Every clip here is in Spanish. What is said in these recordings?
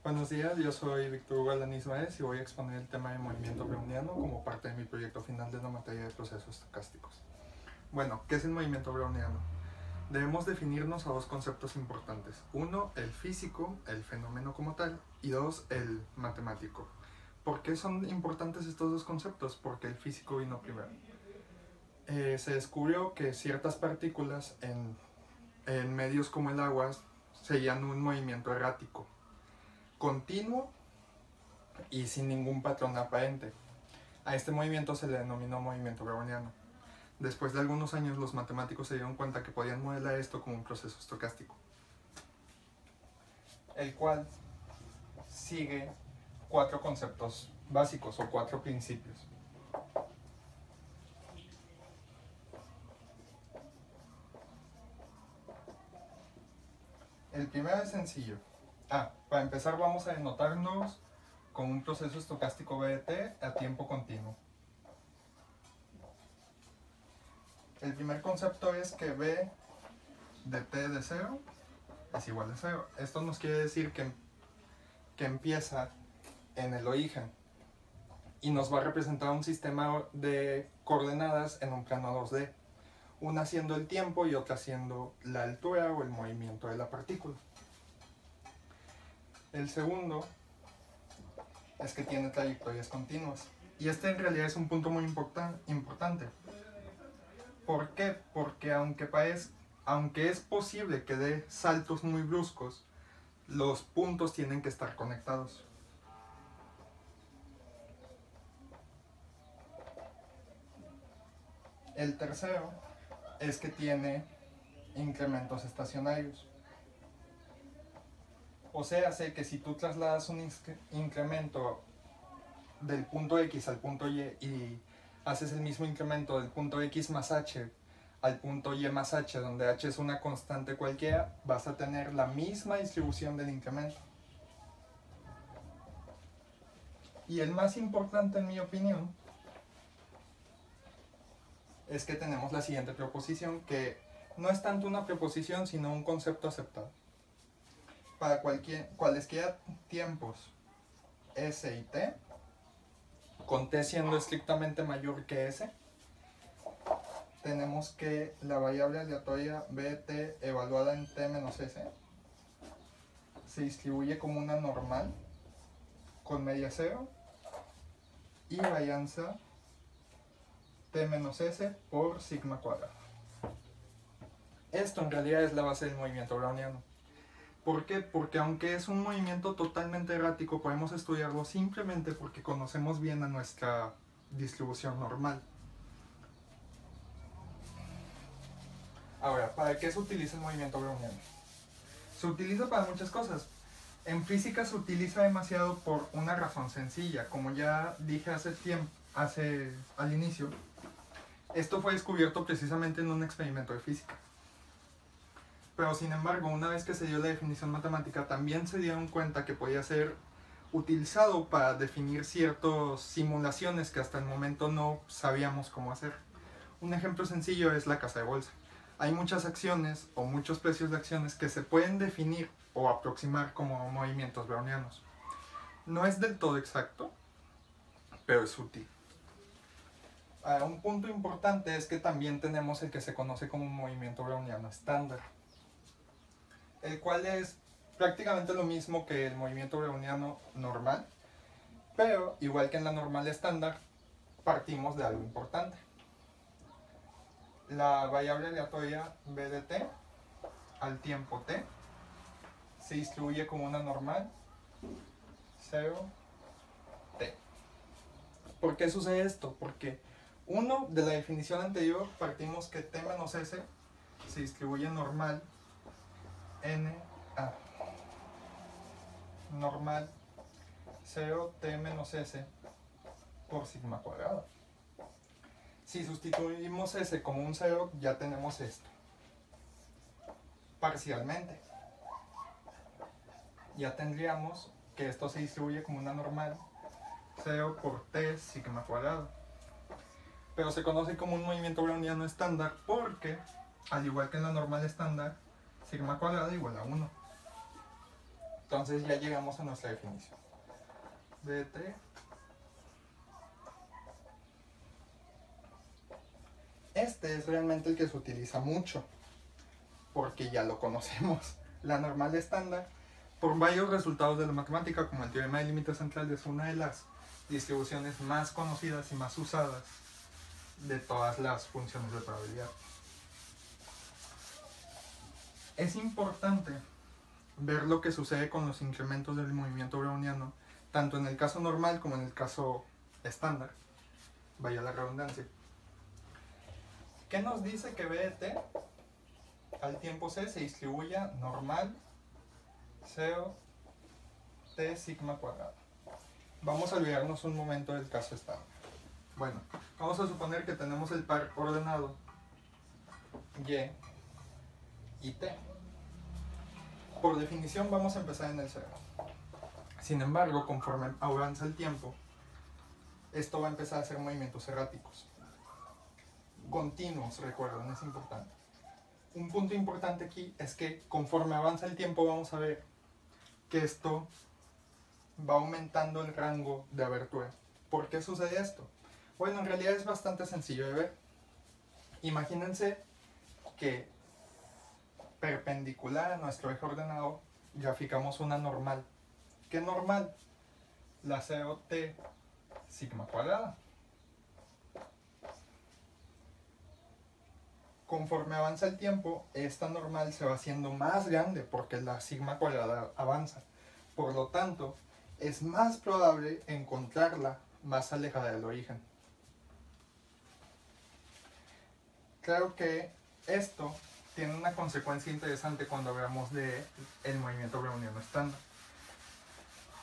Buenos días, yo soy Víctor Hugo Alanis Baez y voy a exponer el tema de movimiento browniano como parte de mi proyecto final de la materia de procesos estocásticos. Bueno, ¿qué es el movimiento browniano? Debemos definirnos a dos conceptos importantes. Uno, el físico, el fenómeno como tal, y dos, el matemático. ¿Por qué son importantes estos dos conceptos? Porque el físico vino primero. Se descubrió que ciertas partículas en medios como el agua seguían un movimiento errático, continuo y sin ningún patrón aparente. A este movimiento se le denominó movimiento browniano. Después de algunos años, los matemáticos se dieron cuenta que podían modelar esto como un proceso estocástico, el cual sigue cuatro conceptos básicos o cuatro principios. El primero es sencillo. Para empezar vamos a denotarnos con un proceso estocástico B de t a tiempo continuo. El primer concepto es que B de t de 0 es igual a 0. Esto nos quiere decir que empieza en el origen y nos va a representar un sistema de coordenadas en un plano 2D, una siendo el tiempo y otra siendo la altura o el movimiento de la partícula. El segundo es que tiene trayectorias continuas, y este en realidad es un punto muy importante. ¿Por qué? Porque aunque es posible que dé saltos muy bruscos, los puntos tienen que estar conectados. El tercero es que tiene incrementos estacionarios. O sea, sé que si tú trasladas un incremento del punto X al punto Y y haces el mismo incremento del punto X más H al punto Y más H, donde H es una constante cualquiera, vas a tener la misma distribución del incremento. Y el más importante, en mi opinión, es que tenemos la siguiente proposición, que no es tanto una proposición, sino un concepto aceptado. Para cualesquiera tiempos S y T, con T siendo estrictamente mayor que S, tenemos que la variable aleatoria BT evaluada en T menos S se distribuye como una normal con media 0 y varianza T menos S por sigma cuadrado. Esto en realidad es la base del movimiento browniano. ¿Por qué? Porque aunque es un movimiento totalmente errático, podemos estudiarlo simplemente porque conocemos bien a nuestra distribución normal. Ahora, ¿para qué se utiliza el movimiento browniano? Se utiliza para muchas cosas. En física se utiliza demasiado por una razón sencilla. Como ya dije al inicio, esto fue descubierto precisamente en un experimento de física. Pero sin embargo, una vez que se dio la definición matemática, también se dieron cuenta que podía ser utilizado para definir ciertas simulaciones que hasta el momento no sabíamos cómo hacer. Un ejemplo sencillo es la casa de bolsa. Hay muchas acciones o muchos precios de acciones que se pueden definir o aproximar como movimientos brownianos. No es del todo exacto, pero es útil. Un punto importante es que también tenemos el que se conoce como un movimiento browniano estándar, el cual es prácticamente lo mismo que el movimiento browniano normal, pero igual que en la normal estándar, partimos de algo importante. La variable aleatoria B de t al tiempo t se distribuye como una normal 0, t. ¿Por qué sucede esto? Porque uno, de la definición anterior partimos que t menos s se distribuye normal n a normal 0 t menos s por sigma cuadrado. Si sustituimos s como un 0, ya tenemos esto parcialmente. Ya tendríamos que esto se distribuye como una normal 0 por t sigma cuadrado. Pero se conoce como un movimiento browniano estándar porque, al igual que en la normal estándar, sigma cuadrado igual a 1. Entonces ya llegamos a nuestra definición. BT. Este es realmente el que se utiliza mucho, porque ya lo conocemos. La normal estándar, por varios resultados de la matemática, como el teorema del límite central, es una de las distribuciones más conocidas y más usadas de todas las funciones de probabilidad. Es importante ver lo que sucede con los incrementos del movimiento browniano, tanto en el caso normal como en el caso estándar. Vaya la redundancia. ¿Qué nos dice que B de t al tiempo c se distribuya normal 0 t sigma cuadrado? Vamos a olvidarnos un momento del caso estándar. Bueno, vamos a suponer que tenemos el par ordenado y y t. Por definición vamos a empezar en el 0. Sin embargo, conforme avanza el tiempo, esto va a empezar a hacer movimientos erráticos. Continuos, recuerden, es importante. Un punto importante aquí es que conforme avanza el tiempo vamos a ver que esto va aumentando el rango de abertura. ¿Por qué sucede esto? Bueno, en realidad es bastante sencillo de ver. Imagínense que perpendicular a nuestro eje ordenado graficamos una normal. ¿Qué normal? La 0t sigma cuadrada. Conforme avanza el tiempo, esta normal se va haciendo más grande porque la sigma cuadrada avanza. Por lo tanto, es más probable encontrarla más alejada del origen. Creo que esto tiene una consecuencia interesante cuando hablamos del movimiento browniano estándar.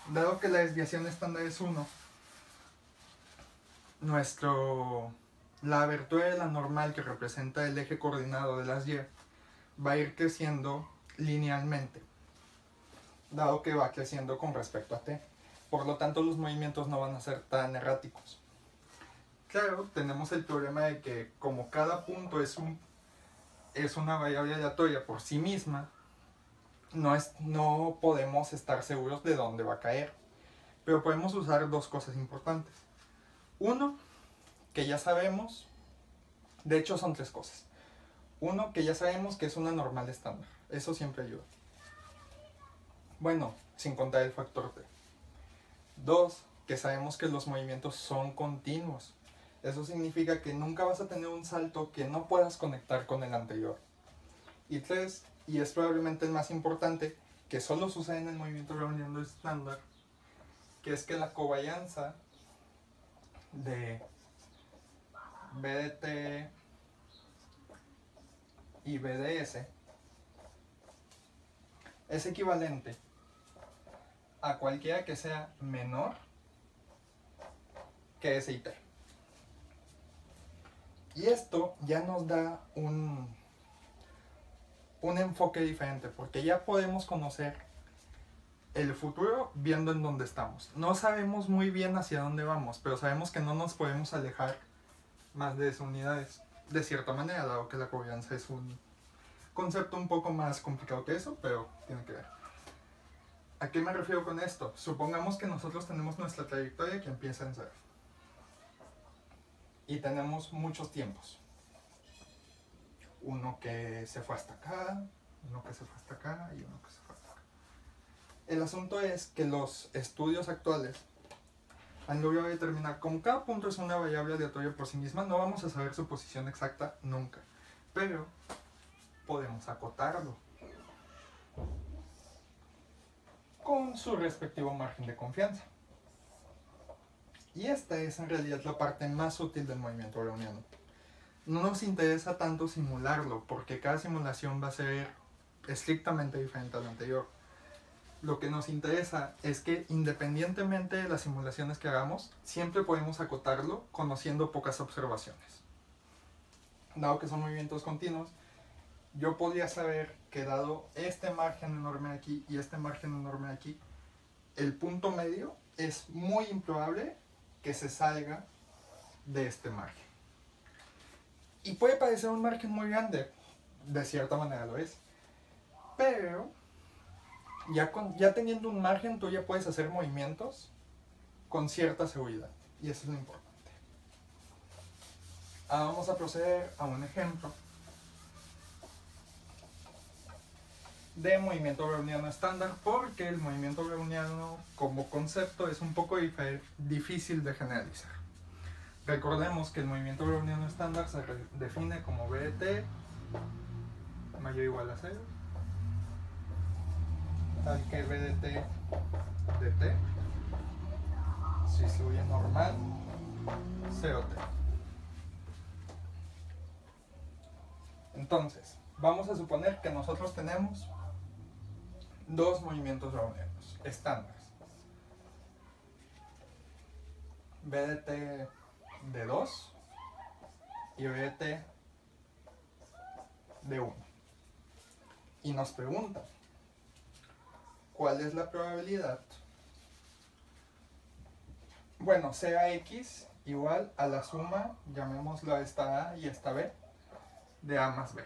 Dado que la desviación estándar es 1, la abertura de la normal que representa el eje coordinado de las y va a ir creciendo linealmente, dado que va creciendo con respecto a t. Por lo tanto, los movimientos no van a ser tan erráticos. Claro, tenemos el problema de que como cada punto es una variable aleatoria por sí misma, no podemos estar seguros de dónde va a caer. Pero podemos usar dos cosas importantes. Uno, que ya sabemos, de hecho son tres cosas. Uno, que ya sabemos que es una normal estándar. Eso siempre ayuda. Bueno, sin contar el factor t. Dos, que sabemos que los movimientos son continuos. Eso significa que nunca vas a tener un salto que no puedas conectar con el anterior. Y tres, y es probablemente el más importante, que solo sucede en el movimiento browniano estándar, que es que la covarianza de B de t y B de s es equivalente a cualquiera que sea menor que s y t. Y esto ya nos da un enfoque diferente, porque ya podemos conocer el futuro viendo en dónde estamos. No sabemos muy bien hacia dónde vamos, pero sabemos que no nos podemos alejar más de 10 unidades, de cierta manera, dado que la covarianza es un concepto un poco más complicado que eso, pero tiene que ver. ¿A qué me refiero con esto? Supongamos que nosotros tenemos nuestra trayectoria que empieza en 0. Y tenemos muchos tiempos. Uno que se fue hasta acá, uno que se fue hasta acá y uno que se fue hasta acá. El asunto es que los estudios actuales han logrado determinar, como cada punto es una variable aleatoria por sí misma, no vamos a saber su posición exacta nunca, pero podemos acotarlo con su respectivo margen de confianza. Y esta es en realidad la parte más útil del movimiento browniano. No nos interesa tanto simularlo, porque cada simulación va a ser estrictamente diferente a la anterior. Lo que nos interesa es que independientemente de las simulaciones que hagamos, siempre podemos acotarlo conociendo pocas observaciones. Dado que son movimientos continuos, yo podría saber que dado este margen enorme aquí y este margen enorme aquí, el punto medio es muy improbable que se salga de este margen. Y puede parecer un margen muy grande, de cierta manera lo es, pero Ya teniendo un margen, tú ya puedes hacer movimientos con cierta seguridad. Y eso es lo importante. Vamos a proceder a un ejemplo de movimiento browniano estándar, porque el movimiento browniano como concepto es un poco difícil de generalizar. Recordemos que el movimiento browniano estándar se define como BT mayor o igual a 0, tal que BDT dt si distribuye normal COT. Entonces, vamos a suponer que nosotros tenemos dos movimientos brownianos estándares. BDT de 2 y BDT de 1. Y nos preguntan, ¿cuál es la probabilidad? Bueno, sea X igual a la suma, llamémoslo a esta A y esta B, de A más B.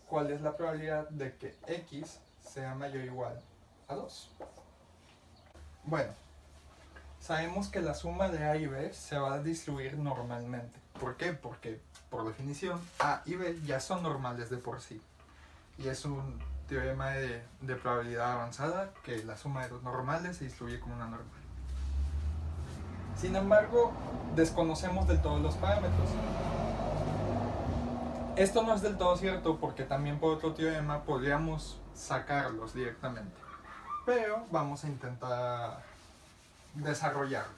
¿Cuál es la probabilidad de que X sea mayor o igual a 2? Bueno, sabemos que la suma de A y B se va a distribuir normalmente. ¿Por qué? Porque, por definición, A y B ya son normales de por sí. Y es un teorema de probabilidad avanzada que la suma de dos normales se distribuye como una normal. Sin embargo, desconocemos del todo los parámetros. Esto no es del todo cierto porque también por otro teorema podríamos sacarlos directamente. Pero vamos a intentar desarrollarlos.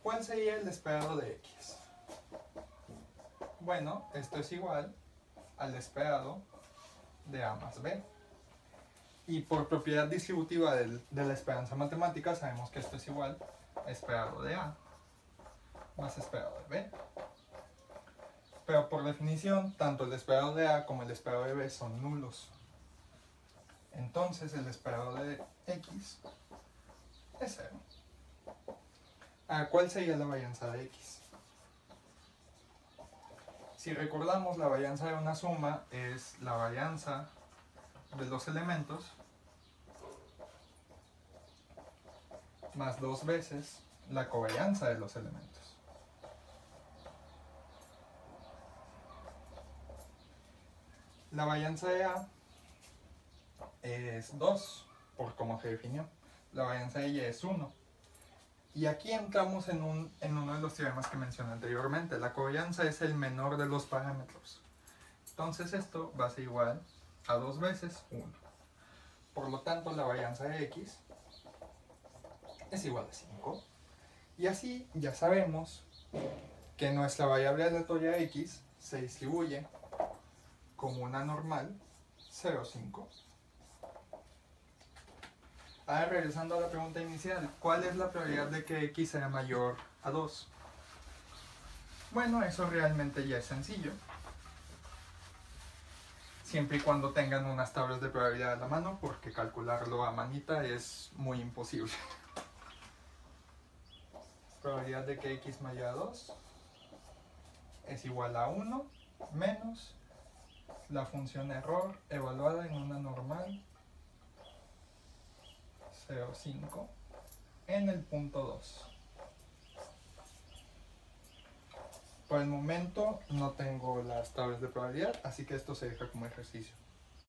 ¿Cuál sería el esperado de X? Bueno, esto es igual al esperado de A más B. Y por propiedad distributiva de la esperanza matemática sabemos que esto es igual a esperado de A más esperado de B. Pero por definición, tanto el esperado de A como el esperado de B son nulos. Entonces el esperado de X es 0. ¿Cuál sería la varianza de X? Si recordamos, la varianza de una suma es la varianza de los elementos más 2 veces la covarianza de los elementos. La varianza de A es 2, por como se definió. La varianza de Y es 1. Y aquí entramos en uno de los teoremas que mencioné anteriormente. La covarianza es el menor de los parámetros. Entonces esto va a ser igual a 2 veces 1. Por lo tanto, la varianza de X es igual a 5. Y así ya sabemos que nuestra variable aleatoria X se distribuye como una normal 0,5. Ahora regresando a la pregunta inicial, ¿cuál es la probabilidad de que X sea mayor a 2? Bueno, eso realmente ya es sencillo. Siempre y cuando tengan unas tablas de probabilidad a la mano, porque calcularlo a manita es muy imposible. Probabilidad de que X mayor a 2 es igual a 1 menos la función error evaluada en una normal 0,5 en el punto 2. Por el momento no tengo las tablas de probabilidad, así que esto se deja como ejercicio.